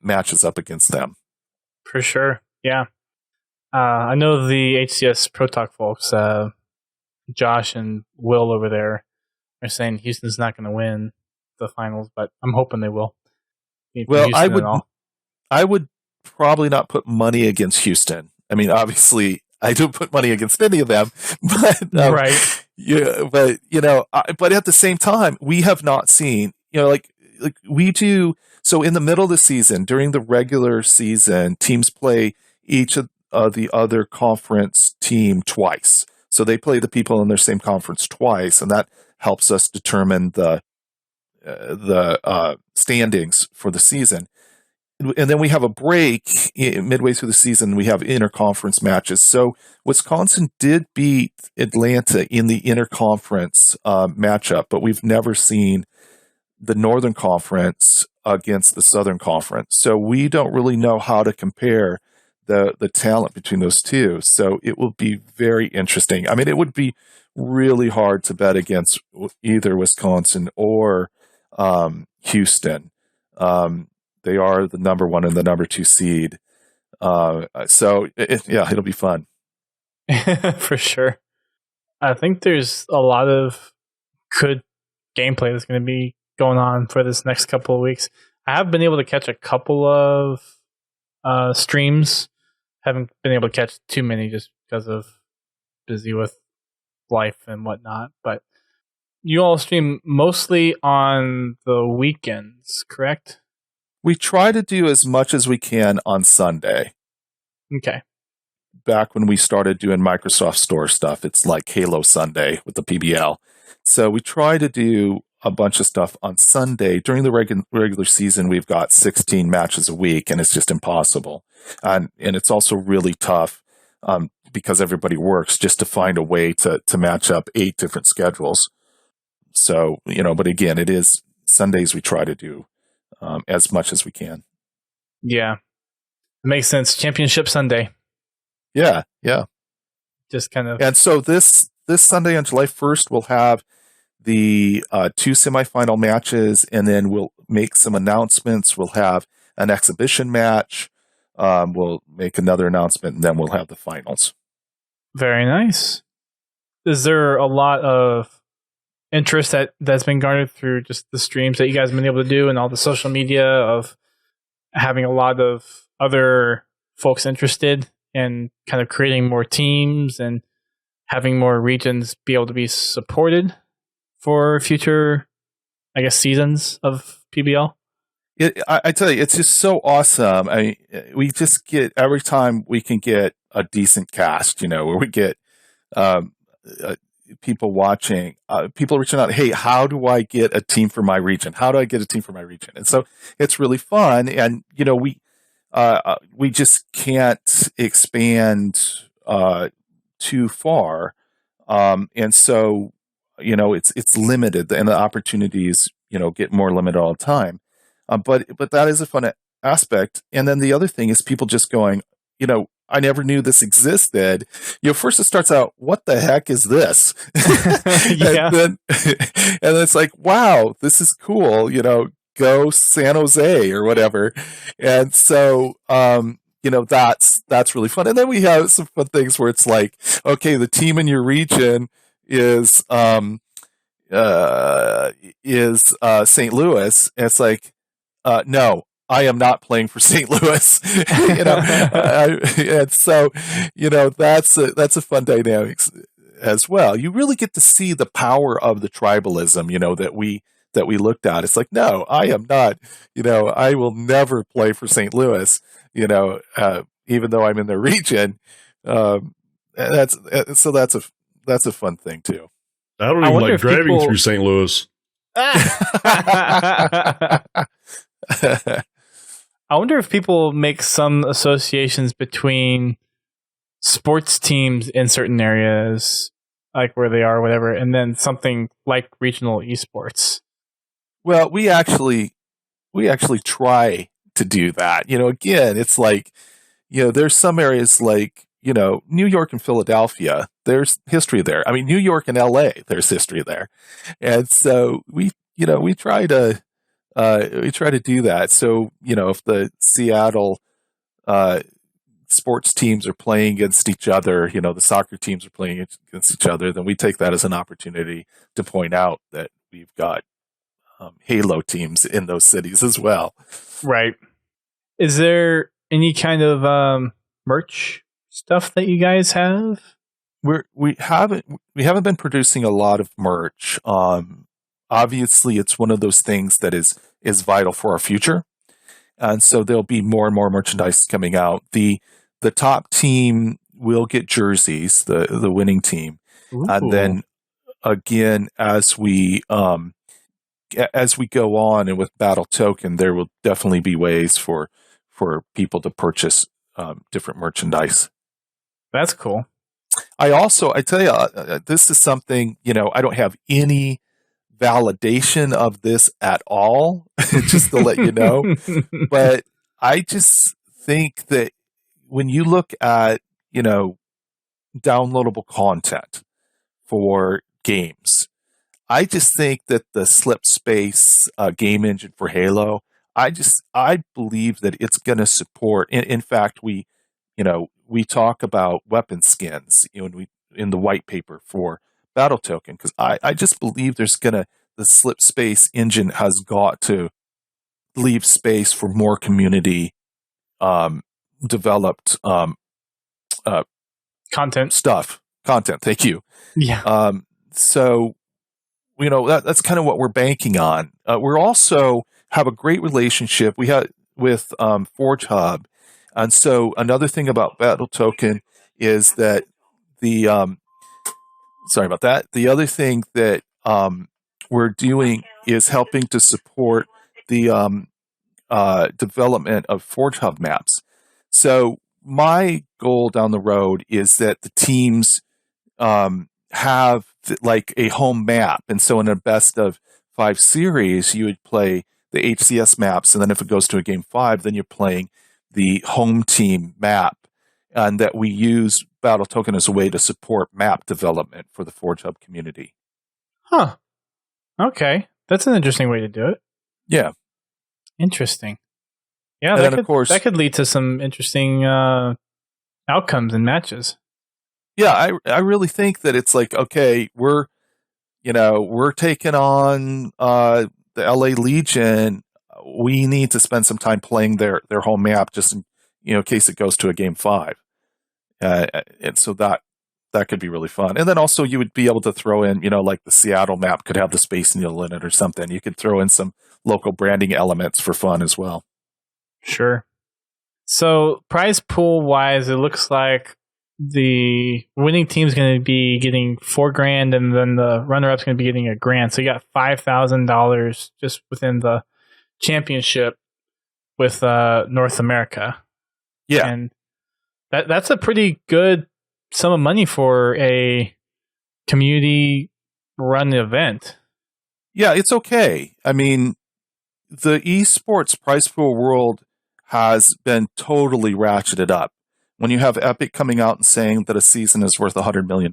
matches up against them. For sure, yeah. I know the HCS Pro Talk folks, Josh and Will over there, are saying Houston's not going to win the finals, but I'm hoping they will. Well, I would probably not put money against Houston. I mean, obviously, I don't put money against any of them, but right. Yeah, but but at the same time, we have not seen, like we do. So in the middle of the season, during the regular season, teams play each of the other conference team twice. So they play the people in their same conference twice, and that helps us determine the standings for the season. And then we have a break midway through the season. We have interconference matches. So Wisconsin did beat Atlanta in the interconference matchup, but we've never seen the Northern Conference against the Southern Conference. So we don't really know how to compare the talent between those two. So it will be very interesting. I mean, it would be really hard to bet against either Wisconsin or Houston. They are the number 1 and the number 2 seed. So it'll be fun. For sure. I think there's a lot of good gameplay that's going to be going on for this next couple of weeks. I have been able to catch a couple of streams. Haven't been able to catch too many just because of busy with life and whatnot. But you all stream mostly on the weekends, correct? We try to do as much as we can on Sunday. Okay. Back when we started doing Microsoft Store stuff, it's like Halo Sunday with the PBL. So we try to do a bunch of stuff on Sunday. During the regular season, we've got 16 matches a week, and it's just impossible. And it's also really tough because everybody works just to find a way to match up 8 different schedules. So, but again, it is Sundays we try to do as much as we can. Yeah. It makes sense. Championship Sunday. Yeah. Just kind of. And so this Sunday on July 1st, we'll have the 2 semifinal matches, and then we'll make some announcements. We'll have an exhibition match. We'll make another announcement, and then we'll have the finals. Very nice. Is there a lot of interest that's been garnered through just the streams that you guys have been able to do and all the social media of having a lot of other folks interested in kind of creating more teams and having more regions be able to be supported for future, I guess, seasons of PBL? I tell you, it's just so awesome. I mean, we just get, every time we can get a decent cast, where we get people watching, people reaching out, hey, how do I get a team for my region? How do I get a team for my region? And so it's really fun. And, we just can't expand too far, and so it's limited, and the opportunities get more limited all the time. But that is a fun aspect. And then the other thing is people just going, I never knew this existed. First it starts out, what the heck is this? Yeah. and then it's like, wow, this is cool. Go San Jose or whatever. And so, that's really fun. And then we have some fun things where it's like, okay, the team in your region is St. Louis. And it's like, no, I am not playing for St. Louis. And so, that's a fun dynamic as well. You really get to see the power of the tribalism, that we looked at. It's like, no, I am not, I will never play for St. Louis, even though I'm in the region. That's a fun thing too. I don't even like driving through St. Louis. I wonder if people make some associations between sports teams in certain areas, like where they are, or whatever, and then something like regional esports. Well, we actually try to do that. Again, it's like, there's some areas like, New York and Philadelphia, there's history there. I mean, New York and LA, there's history there. And so we try to do that. So, if the Seattle sports teams are playing against each other, the soccer teams are playing against each other, then we take that as an opportunity to point out that we've got Halo teams in those cities as well. Right. Is there any kind of merch stuff that you guys have? We haven't been producing a lot of merch. Obviously, it's one of those things that is vital for our future, and so there'll be more and more merchandise coming out. The top team will get jerseys, the winning team. Ooh. And then again, as we go on, and with Battle Token, there will definitely be ways for people to purchase different merchandise. That's cool. I tell you, this is something, I don't have any validation of this at all, just to let you know. But I just think that when you look at, downloadable content for games, I just think that the Slipspace game engine for Halo, I believe that it's going to support. In fact, we talk about weapon skins, in the white paper for Battle Token, because I just believe the Slipspace engine has got to leave space for more community developed content. Thank you. Yeah. So that's kind of what we're banking on. We're also have a great relationship we had with Forge Hub. And so another thing about Battle Token is that sorry about that. The other thing that we're doing is helping to support the development of Forge Hub maps. So my goal down the road is that the teams have like a home map. And so in a best of 5 series, you would play the HCS maps. And then if it goes to a game 5, then you're playing the home team map, and that we use Battle Token as a way to support map development for the Forge Hub community. Huh. Okay. That's an interesting way to do it. Yeah. Interesting. Yeah, that could lead to some interesting outcomes and matches. Yeah, I really think that it's like, okay, we're taking on the LA Legion. We need to spend some time playing their home map, just in case it goes to a game 5, and so that could be really fun. And then also you would be able to throw in, like the Seattle map could have the Space Needle in it or something. You could throw in some local branding elements for fun as well. Sure. So prize pool wise, it looks like the winning team is going to be getting $4,000, and then the runner up is going to be getting $1,000. So you got $5,000 just within the championship. with North America. Yeah. And that's a pretty good sum of money for a community run event. Yeah, it's okay. I mean, the esports prize pool world has been totally ratcheted up. When you have Epic coming out and saying that a season is worth $100 million,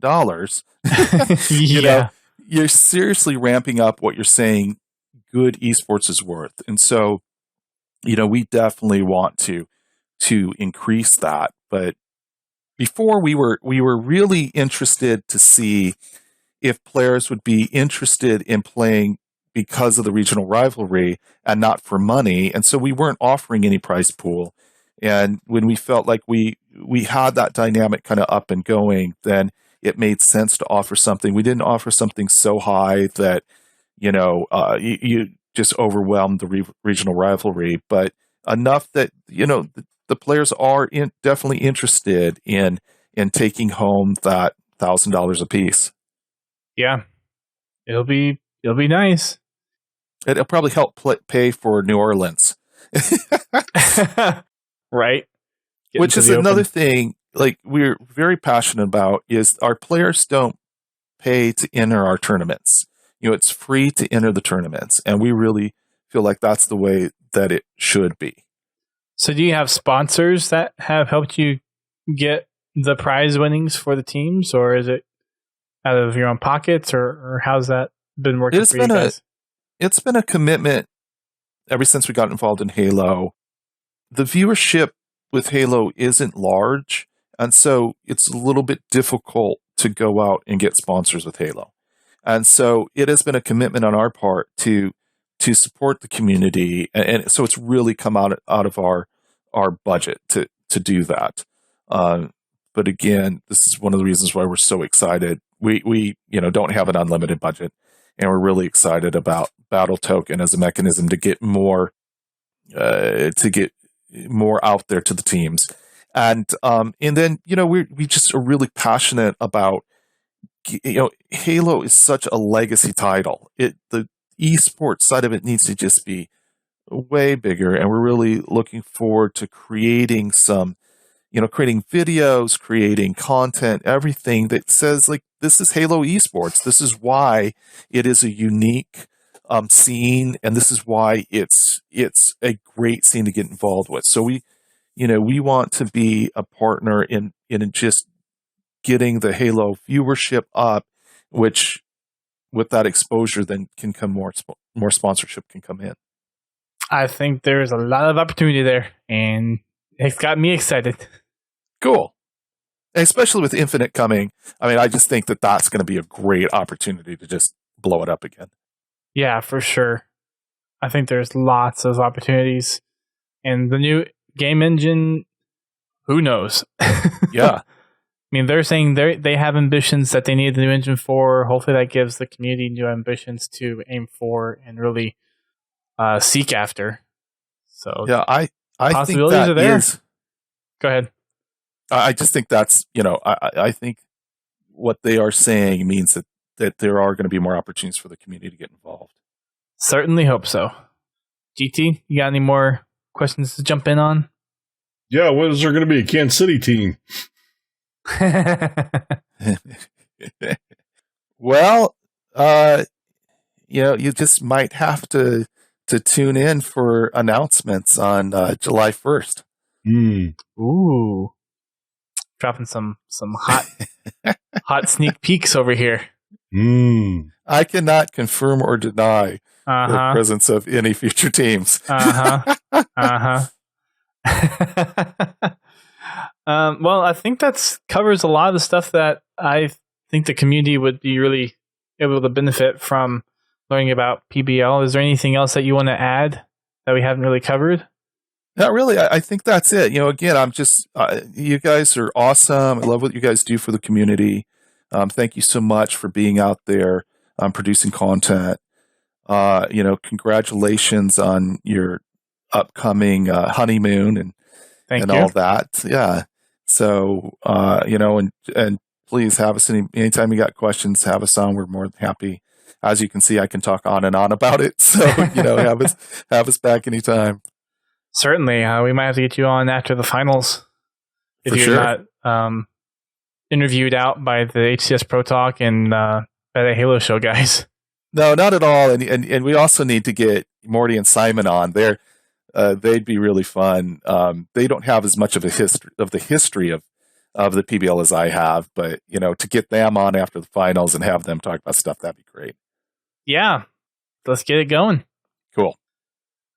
you know, you're seriously ramping up what you're saying good esports is worth. And so, you know, we definitely want to increase that. But before we were really interested to see if players would be interested in playing because of the regional rivalry and not for money. And so we weren't offering any prize pool. And when we felt like we had that dynamic kind of up and going, then it made sense to offer something. We didn't offer something so high that, you know, you just overwhelmed the regional rivalry, but enough that, you know, the players are definitely interested in taking home that $1,000 a piece. Yeah, it'll be nice. It'll probably help pay for New Orleans. Right. Which is another thing, like, we're very passionate about, is our players don't pay to enter our tournaments. You know, it's free to enter the tournaments, and we really feel like that's the way that it should be. So do you have sponsors that have helped you get the prize winnings for the teams, or is it out of your own pockets, or how's that been working for you guys? It's been a commitment ever since we got involved in Halo. The viewership with Halo isn't large, and so it's a little bit difficult to go out and get sponsors with Halo. And so it has been a commitment on our part to support the community, and so it's really come out of our budget to do that. But again, this is one of the reasons why we're so excited. We don't have an unlimited budget, and we're really excited about Battle Token as a mechanism to get more out there to the teams. And then, you know, we just are really passionate about, you know, Halo is such a legacy title. The esports side of it needs to just be way bigger, and we're really looking forward to creating videos, creating content, everything that says, like, this is Halo esports. This is why it is a unique scene, and this is why it's a great scene to get involved with. So we want to be a partner in just getting the Halo viewership up, which with that exposure then can come more sponsorship can come in. I think there's a lot of opportunity there, and it's got me excited. Cool. Especially with Infinite coming. I mean, I just think that that's going to be a great opportunity to just blow it up again. Yeah, for sure. I think there's lots of opportunities. And the new game engine, who knows? Yeah. I mean, they're saying they have ambitions that they need the new engine for. Hopefully that gives the community new ambitions to aim for and really seek after. So yeah, I possibilities think that are there. is. Go ahead. I just think that's, I think what they are saying means that there are going to be more opportunities for the community to get involved. Certainly hope so. GT, you got any more questions to jump in on? Yeah, when is there going to be a Kansas City team? Well, you just might have to tune in for announcements on July 1st. Ooh. Dropping some hot sneak peeks over here. I cannot confirm or deny the presence of any future teams. Well, I think that covers a lot of the stuff that I think the community would be really able to benefit from learning about PBL. Is there anything else that you want to add that we haven't really covered? Not really. I think that's it. Again, I'm just, you guys are awesome. I love what you guys do for the community. Thank you so much for being out there, producing content. Congratulations on your upcoming honeymoon and all that. Yeah. So, and please have us anytime you got questions, have us on. We're more than happy. As you can see, I can talk on and on about it. So, have us back anytime. Certainly. We might have to get you on after the finals. If For you're sure. not interviewed out by the HCS Pro Talk and by the Halo Show guys. No, not at all. And we also need to get Morty and Simon on. They'd be really fun. They don't have as much of the history of the PBL as I have, but to get them on after the finals and have them talk about stuff, that'd be great. Yeah, let's get it going. Cool.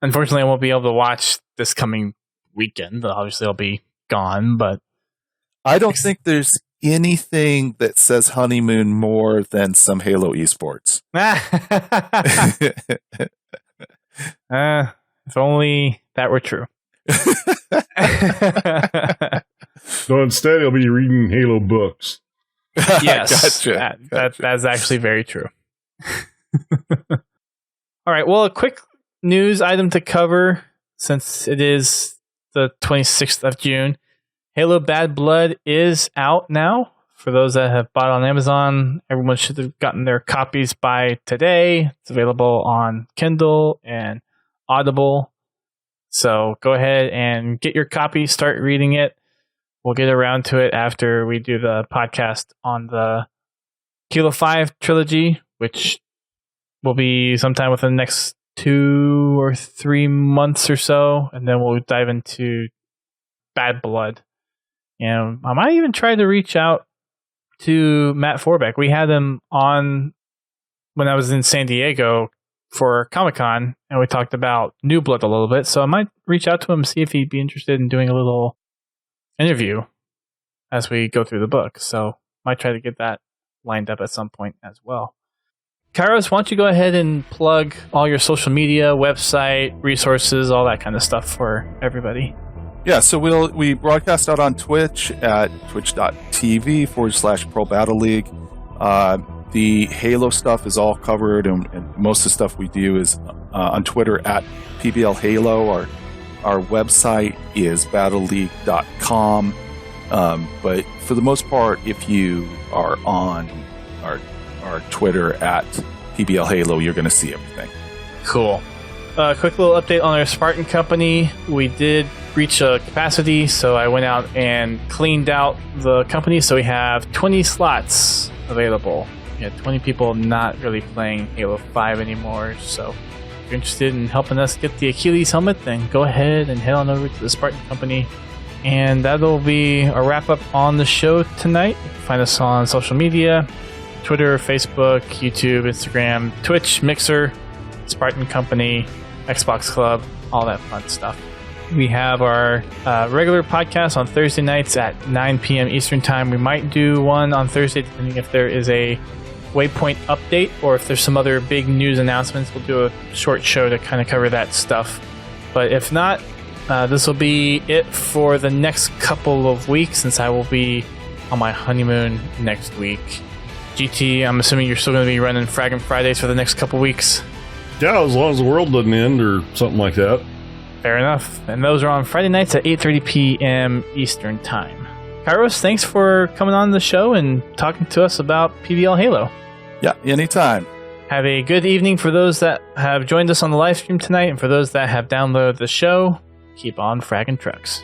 Unfortunately, I won't be able to watch this coming weekend. Obviously, I'll be gone, but I don't think there's anything that says honeymoon more than some Halo esports. If only that were true. So instead, he'll be reading Halo books. Yes, Gotcha. That's actually very true. All right, well, a quick news item to cover since it is the 26th of June. Halo Bad Blood is out now. For those that have bought on Amazon, everyone should have gotten their copies by today. It's available on Kindle and Audible. So go ahead and get your copy, start reading it. We'll get around to it after we do the podcast on the Kilo 5 trilogy, which will be sometime within the next 2 or 3 months or so. And then we'll dive into Bad Blood. And I might even try to reach out to Matt Forbeck. We had him on when I was in San Diego for Comic-Con, and we talked about New Blood a little bit. So I might reach out to him, see if he'd be interested in doing a little interview as we go through the book. So might try to get that lined up at some point as well. Kairos, why don't you go ahead and plug all your social media, website, resources, all that kind of stuff for everybody. Yeah, so we broadcast out on Twitch at twitch.tv/Pro Battle League. The Halo stuff is all covered, and most of the stuff we do is on Twitter at PBL Halo. Our website is battleleague.com. But for the most part, if you are on our Twitter at PBL Halo, you're going to see everything. Cool. Quick little update on our Spartan company. We did reach a capacity, so I went out and cleaned out the company. So we have 20 slots available. We had 20 people not really playing Halo 5 anymore. So if you're interested in helping us get the Achilles helmet, then go ahead and head on over to the Spartan company. And that'll be a wrap-up on the show tonight. You can find us on social media, Twitter, Facebook, YouTube, Instagram, Twitch, Mixer, Spartan Company, Xbox Club, all that fun stuff. We have our regular podcast on Thursday nights at 9 p.m. Eastern Time. We might do one on Thursday, depending if there is a Waypoint update or if there's some other big news announcements. We'll do a short show to kind of cover that stuff. But if not, this will be it for the next couple of weeks, since I will be on my honeymoon next week. GT, I'm assuming you're still going to be running Fraggin' Fridays for the next couple weeks. Yeah, as long as the world doesn't end or something like that. Fair enough. And those are on Friday nights at 8:30 p.m. Eastern Time. Kairos, thanks for coming on the show and talking to us about PBL Halo. Yeah, anytime. Have a good evening for those that have joined us on the live stream tonight, and for those that have downloaded the show, keep on fragging trucks.